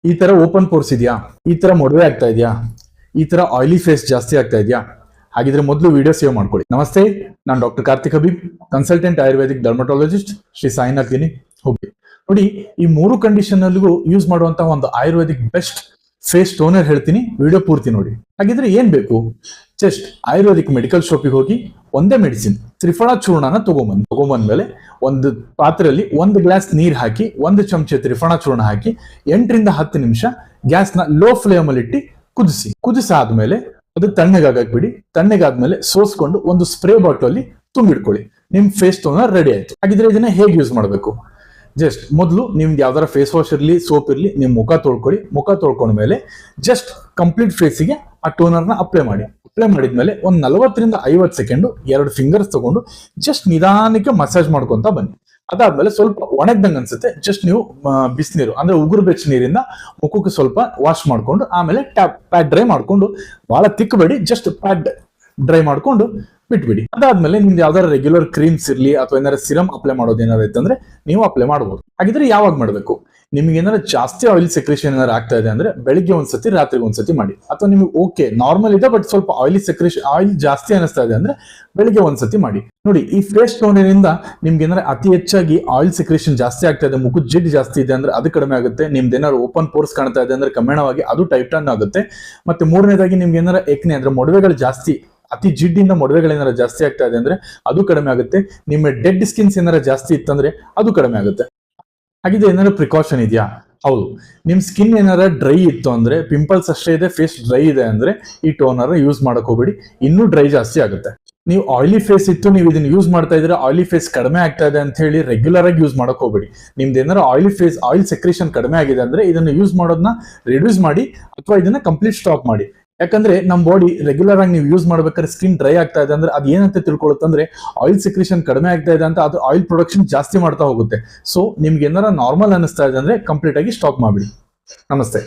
ಈ ತರ open pores ಇದೆಯಾ, ಈ ತರ ಮೊಡವೆ ಆಗ್ತಾ ಇದೆಯಾ, ಈ ತರ ಆಯಿಲಿ ಫೇಸ್ ಜಾಸ್ತಿ ಆಗ್ತಾ ಇದೆಯಾ? ಹಾಗಿದ್ರೆ ಮೊದಲು ವಿಡಿಯೋ ಸೇವ್ ಮಾಡ್ಕೊಳ್ಳಿ. ನಮಸ್ತೆ, ನಾನು doctor Karthik Habib, consultant Ayurvedic dermatologist, Shri Sainath clinic, Hubli. ನೋಡಿ, ಈ ಮೂರು ಕಂಡೀಷನ್ ನಲ್ಲಿಗೂ ಯೂಸ್ ಮಾಡುವಂತಹ ಒಂದು ಆಯುರ್ವೇದಿಕ್ ಬೆಸ್ಟ್ ಫೇಸ್ ಟೋನರ್ ಹೇಳ್ತೀನಿ, ವಿಡಿಯೋ ಪೂರ್ತಿ ನೋಡಿ. ಹಾಗಿದ್ರೆ ಏನ್ ಬೇಕು? ಜಸ್ಟ್ ಆಯುರ್ವೇದಿಕ್ ಮೆಡಿಕಲ್ ಶಾಪಿಗೆ ಹೋಗಿ ಒಂದೇ ಮೆಡಿಸಿನ್ ತ್ರಿಫಲ ಚೂರ್ಣನ ತಗೊಂಬಂದ್ಮೇಲೆ ಒಂದು ಪಾತ್ರೆಯಲ್ಲಿ 1 ಗ್ಲಾಸ್ ನೀರ್ ಹಾಕಿ 1 ಚಮಚೆ ತ್ರಿಫಲ ಚೂರ್ಣ ಹಾಕಿ 8 ರಿಂದ 10 ನಿಮಿಷ ಗ್ಯಾಸ್ನ ಲೋ ಫ್ಲೇಮ್ ಅಲ್ಲಿ ಇಟ್ಟು ಕುದಿಸಾದ್ಮೇಲೆ ಅದು ತಣ್ಣಗಾಗಕ್ ಬಿಡಿ. ತಣ್ಣಗಾದ್ಮೇಲೆ ಸೋಸ್ಕೊಂಡು ಒಂದು ಸ್ಪ್ರೇ ಬಾಟಲ್ ಅಲ್ಲಿ ತುಂಬಿಡ್ಕೊಳ್ಳಿ. ನಿಮ್ ಫೇಸ್ ಟೋನರ್ ರೆಡಿ ಆಯ್ತು. ಹಾಗಿದ್ರೆ ಇದನ್ನ ಹೇಗೆ ಯೂಸ್ ಮಾಡಬೇಕು? ಜಸ್ಟ್ ಮೊದಲು ನಿಮ್ಗೆ ಯಾವ್ದಾರ ಫೇಸ್ ವಾಶ್ ಇರಲಿ, ಸೋಪ್ ಇರಲಿ, ನಿಮ್ ಮುಖ ತೊಳ್ಕೊಳ್ಳಿ. ಮುಖ ತೊಳ್ಕೊಂಡ್ಮೇಲೆ ಜಸ್ಟ್ ಕಂಪ್ಲೀಟ್ ಫೇಸಿಗೆ ಆ ಟೋನರ್ನ ಅಪ್ಲೈ ಮಾಡಿದ್ಮೇಲೆ ಒಂದು 40 ರಿಂದ 50 ಸೆಕೆಂಡ್ 2 ಫಿಂಗರ್ಸ್ ತಗೊಂಡು ಜಸ್ಟ್ ನಿಧಾನಕ್ಕೆ ಮಸಾಜ್ ಮಾಡ್ಕೊಂತ ಬನ್ನಿ. ಅದಾದ್ಮೇಲೆ ಸ್ವಲ್ಪ ಒಣಗ್ದಂಗ ಅನ್ಸುತ್ತೆ, ಜಸ್ಟ್ ನೀವು ಬಿಸಿನೀರು ಅಂದ್ರೆ ಉಗುರು ಬೆಚ್ಚ ನೀರಿಂದ ಮುಖಕ್ಕೆ ಸ್ವಲ್ಪ ವಾಶ್ ಮಾಡ್ಕೊಂಡು ಆಮೇಲೆ ಪ್ಯಾಡ್ ಡ್ರೈ ಮಾಡ್ಕೊಂಡು, ಬಹಳ ತಿಕ್ಕಬೇಡಿ, ಜಸ್ಟ್ ಪ್ಯಾಡ್ ಡ್ರೈ ಮಾಡ್ಕೊಂಡು ಬಿಟ್ಬಿಡಿ. ಅದಾದ್ಮೇಲೆ ನಿಮ್ದು ಯಾವ್ದಾರ ರೆಗ್ಯುಲರ್ ಕ್ರೀಮ್ಸ್ ಇರ್ಲಿ ಅಥವಾ ಏನಾರ ಸಿರಮ್ ಅಪ್ಲೈ ಮಾಡೋದು ಏನಾರ ಇತ್ತಂದ್ರೆ ನೀವು ಅಪ್ಲೈ ಮಾಡಬಹುದು. ಹಾಗಿದ್ರೆ ಯಾವಾಗ ಮಾಡಬೇಕು? ನಿಮ್ಗೆ ಏನಾರ ಜಾಸ್ತಿ ಆಯಿಲ್ ಸೆಕ್ರೇಷನ್ ಏನಾರ ಆಗ್ತಾ ಇದೆ ಅಂದ್ರೆ ಬೆಳಿಗ್ಗೆ ಒಂದ್ಸತಿ, ರಾತ್ರಿಗೆ ಒಂದ್ಸತಿ ಮಾಡಿ. ಅಥವಾ ನಿಮ್ಗೆ ಓಕೆ ನಾರ್ಮಲ್ ಇದೆ ಬಟ್ ಸ್ವಲ್ಪ ಆಯಿಲ್ ಜಾಸ್ತಿ ಅನಿಸ್ತಾ ಇದೆ ಅಂದ್ರೆ ಬೆಳಿಗ್ಗೆ ಒಂದ್ಸತಿ ಮಾಡಿ. ನೋಡಿ, ಈ ಫೇಸ್ ಟೋನರ್ ಇಂದ ನಿಮ್ಗೆ ಏನಾರ ಅತಿ ಹೆಚ್ಚಾಗಿ ಆಯಿಲ್ ಸೆಕ್ರೇಷನ್ ಜಾಸ್ತಿ ಆಗ್ತಾ ಇದೆ, ಮುಖದ ಜಿಡ್ ಜಾಸ್ತಿ ಇದೆ ಅಂದ್ರೆ ಅದು ಕಡಿಮೆ ಆಗುತ್ತೆ. ನಿಮ್ದು ಏನಾದ್ರು ಓಪನ್ ಪೋರ್ಸ್ ಕಾಣ್ತಾ ಇದೆ ಅಂದ್ರೆ ಕ್ರಮೇಣವಾಗಿ ಅದು ಟೈಟನ್ ಆಗುತ್ತೆ. ಮತ್ತೆ ಮೂರನೇದಾಗಿ ನಿಮ್ಗೆ ಏನಾರ ಎಕ್ನೆ ಅಂದ್ರೆ ಮೊಡವೆಗಳು ಜಾಸ್ತಿ, ಅತಿ ಜಿಡ್ಡಿಂದ ಮೊಡವೆಗಳೇನಾರ ಜಾಸ್ತಿ ಆಗ್ತಾ ಇದೆ ಅಂದ್ರೆ ಅದು ಕಡಿಮೆ ಆಗುತ್ತೆ. ನಿಮ್ಮ ಡೆಡ್ ಸ್ಕಿನ್ಸ್ ಏನಾರ ಜಾಸ್ತಿ ಇತ್ತಂದ್ರೆ ಅದು ಕಡಿಮೆ ಆಗುತ್ತೆ. ಹಾಗಿದ್ರೆ ಏನಾರ ಪ್ರಿಕಾಷನ್ ಇದೆಯಾ? ಹೌದು, ನಿಮ್ ಸ್ಕಿನ್ ಏನಾರ ಡ್ರೈ ಇತ್ತು ಅಂದ್ರೆ, ಪಿಂಪಲ್ಸ್ ಅಷ್ಟೇ ಇದೆ, ಫೇಸ್ ಡ್ರೈ ಇದೆ ಅಂದ್ರೆ ಈ ಟೋನರ್ ಯೂಸ್ ಮಾಡಕ್ ಹೋಗ್ಬೇಡಿ, ಇನ್ನೂ ಡ್ರೈ ಜಾಸ್ತಿ ಆಗುತ್ತೆ. ನೀವು ಆಯಿಲಿ ಫೇಸ್ ಇತ್ತು, ನೀವು ಇದನ್ನ ಯೂಸ್ ಮಾಡ್ತಾ ಇದ್ರೆ ಆಯಿಲಿ ಫೇಸ್ ಕಡಿಮೆ ಆಗ್ತಾ ಇದೆ ಅಂತ ಹೇಳಿ ರೆಗ್ಯುಲರ್ ಆಗಿ ಯೂಸ್ ಮಾಡಕ್ ಹೋಗ್ಬೇಡಿ. ನಿಮ್ದು ಏನಾರ ಆಯಿಲ್ ಸೆಕ್ರೇಷನ್ ಕಡಿಮೆ ಆಗಿದೆ ಅಂದ್ರೆ ಇದನ್ನ ಯೂಸ್ ಮಾಡೋದನ್ನ ರಿಡ್ಯೂಸ್ ಮಾಡಿ ಅಥವಾ ಇದನ್ನ ಕಂಪ್ಲೀಟ್ ಸ್ಟಾಪ್ ಮಾಡಿ. ಯಾಕಂದ್ರೆ ನಮ್ ಬಾಡಿ ರೆಗ್ಯುಲರ್ ಆಗಿ ನೀವು ಯೂಸ್ ಮಾಡ್ಬೇಕಾದ್ರೆ ಸ್ಕಿನ್ ಡ್ರೈ ಆಗ್ತಾ ಇದೆ ಅಂದ್ರೆ ಅದು ಏನಂತ ತಿಳ್ಕೊಳ್ಳುತ್ತಂದ್ರೆ ಆಯಿಲ್ ಸೆಕ್ರೇಷನ್ ಕಡಿಮೆ ಆಗ್ತಾ ಇದೆ ಅಂತ, ಅದು ಆಯಿಲ್ ಪ್ರೊಡಕ್ಷನ್ ಜಾಸ್ತಿ ಮಾಡ್ತಾ ಹೋಗುತ್ತೆ. ಸೊ ನಿಮ್ಗೆ ಏನಾರ ನಾರ್ಮಲ್ ಅನಿಸ್ತಾ ಇದೆ ಅಂದ್ರೆ ಕಂಪ್ಲೀಟ್ ಆಗಿ ಸ್ಟಾಪ್ ಮಾಡ್ಬಿಡಿ. ನಮಸ್ತೆ.